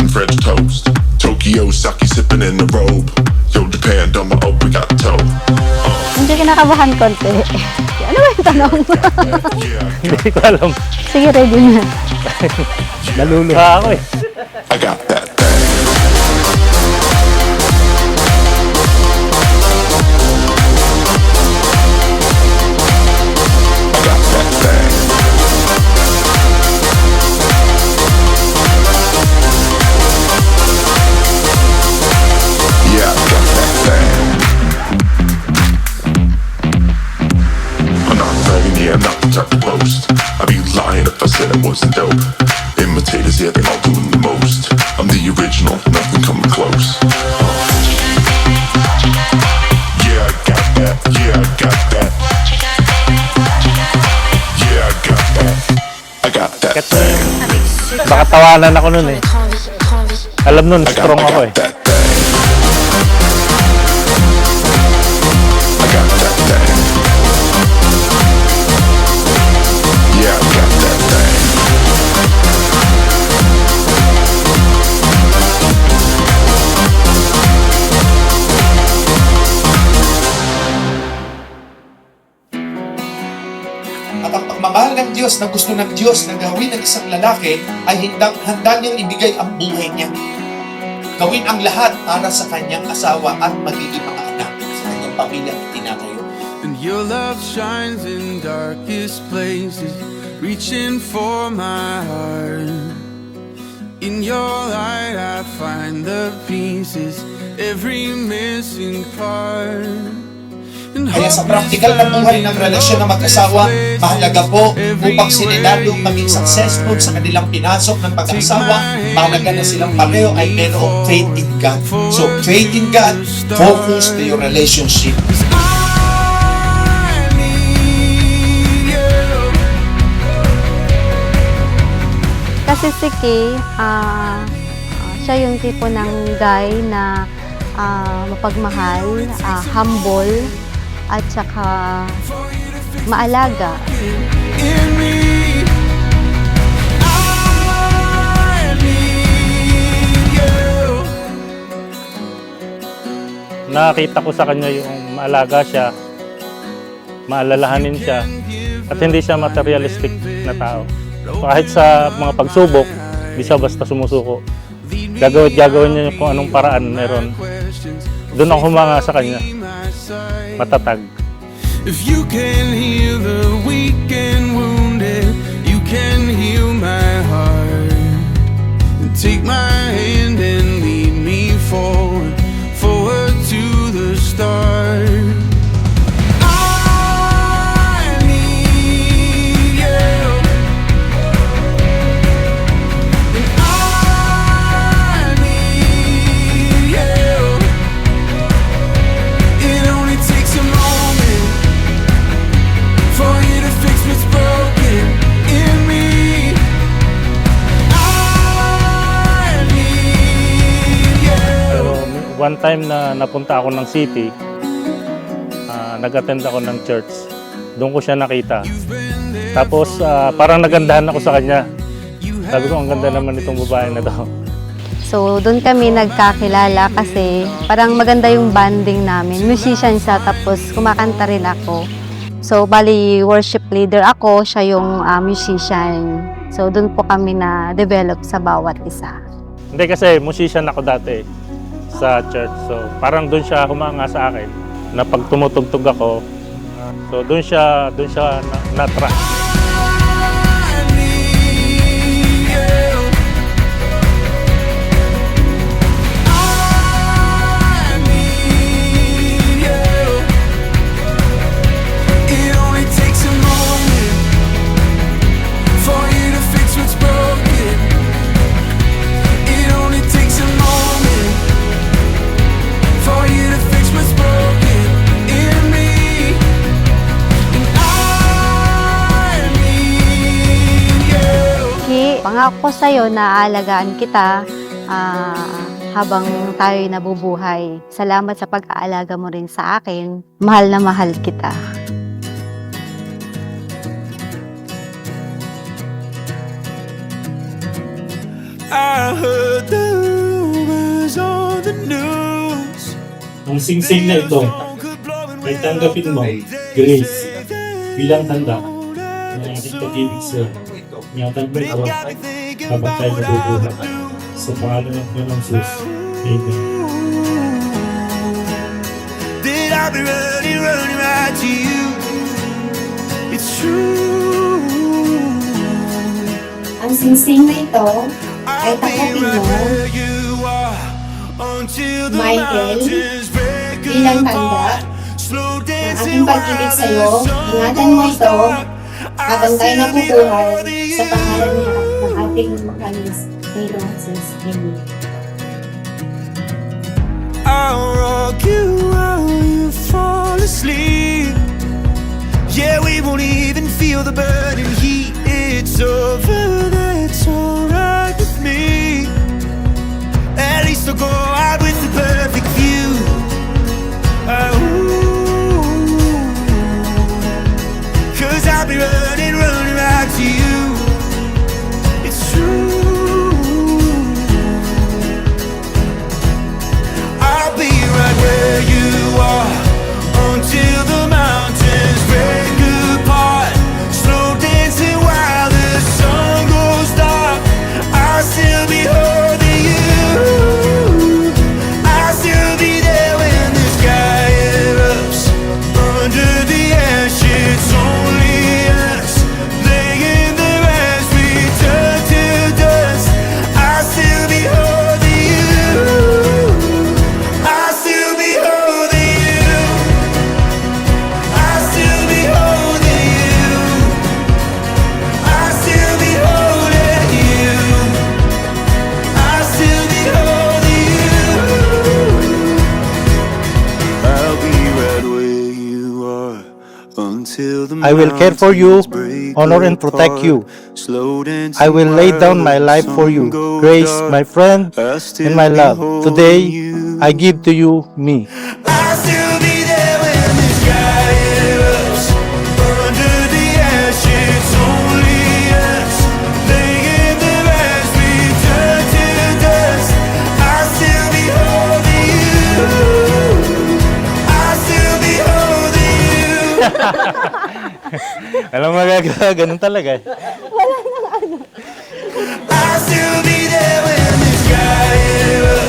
and French toast. Tokyo sake sipping in the robe. Yo, Japan, done my we got toe. Hindi kinakabahan konti. Ano ba yung tanong? Hindi ko alam. Sige, ready na. Naluluha ako eh. I got that thing. I got that thing. Yeah, I got that thing. I'm not bragging, yeah, I'm not the type to boast. I'd be lying if I said it wasn't dope. Imitators, yeah, they all doing the most. I'm the original, nothing coming close. Yeah, I got that. Yeah, I got that. Yeah, I got that. I got that thing. Baka tawanan ako nun eh. Alam nun, strong ako eh. That thing. I got that thing. Yeah, I got that thing. At ang pagmamahal ng Diyos na gusto ng Diyos na gawin ng isang lalaki ay handa niyang ibigay ang buhay niya. Gawin ang lahat para sa kanyang asawa at magiging mga anak sa kanyang pamilyang tinatayo. And your love shines in darkest places, reaching for my heart. In your light I find the pieces, every missing part. Kaya sa praktikal na buhay ng relasyon ng mag-asawa, mahalaga po upang siniladong maging successful sa kanilang pinasok ng pag-asawa, mahalaga na silang pareho ay mayroong faith in God. So, faith in God, focus to your relationship. Kasi si Kay, siya yung tipo ng guy na mapagmahal, humble, at saka maalaga. Nakita ko sa kanya yung maalaga siya, maalalahanin siya, at hindi siya materialistic na tao. Kahit sa mga pagsubok, di siya basta sumusuko. Gagawin niya kung anong paraan meron. Doon ako humanga sa kanya. Matatag. If you can heal the weak and wounded, you can heal my heart. And take my hand and lead me forward, forward to the start. One time na napunta ako ng city, nag-attend ako ng church. Doon ko siya nakita. Tapos parang nagandahan ako sa kanya. Sabi ko, ang ganda naman itong babae na to. So, doon kami nagkakilala kasi parang maganda yung bonding namin. Musician siya, tapos kumakanta rin ako. So, bali, worship leader ako, siya yung musician. So, doon po kami na-develop sa bawat isa. Hindi kasi musician ako dati sa church. So, parang doon siya humanga sa akin na pag tumutugtog ako, so doon siya na-track. Pangako ko sa'yo na aalagaan kita habang tayo'y nabubuhay. Salamat sa pag-aalaga mo rin sa akin. Mahal na mahal kita. I heard the the news. Ang singsing na ito ay tanggapin mo, Grace, bilang tanda ng ating pag-ibig sa ingatan mo ito habang tayo nabubuhay. Sa pangalan ng Panginoong Jesus. Amen. Did I be running right to you? It's true. Ang singsing na ito ay I'll be tanggapin right mo where you are until the Michael, mountains break bilang tanda apart. Slow ng dancing aking pag-ibig while sa iyo. the sun Ingatan mo goes ito dark. habang tayo I'll still be nabubuhay holding sa pangalan you. ng ating makalis Panginoong Jesus. Amen. I'll rock you while you fall asleep. Yeah, we won't even feel the burning heat. It's over, that's alright with me. At least I'll go out with the perfect view. Cause I'll be running right to you. It's true. I'll be right where you are until the mountains break apart. Slow dancing while the sun goes dark. I'll still be holding you. I'll still be there when the sky erupts. Under the ash, it's only us. Laying there as we turn to dust. I'll still be holding you. I'll still be holding you. I'll still be holding you. I'll still be holding you. I'll still be holding you. I'll be right where you are until the I will care for you, mountains break honor and protect you. apart. Slow dancing I will lay down my while the life for you, sun goes Grace, dark. my friend, I'll still and my be love. holding Today, you. I give to you me. I'll still be there when the sky erupts. Under the ash, it's only us. Laying there as we turn to dust. I'll still be holding you. I'll still be holding you. Alam mo magagawa, ganun talaga eh. I'll still be there when the sky erupts.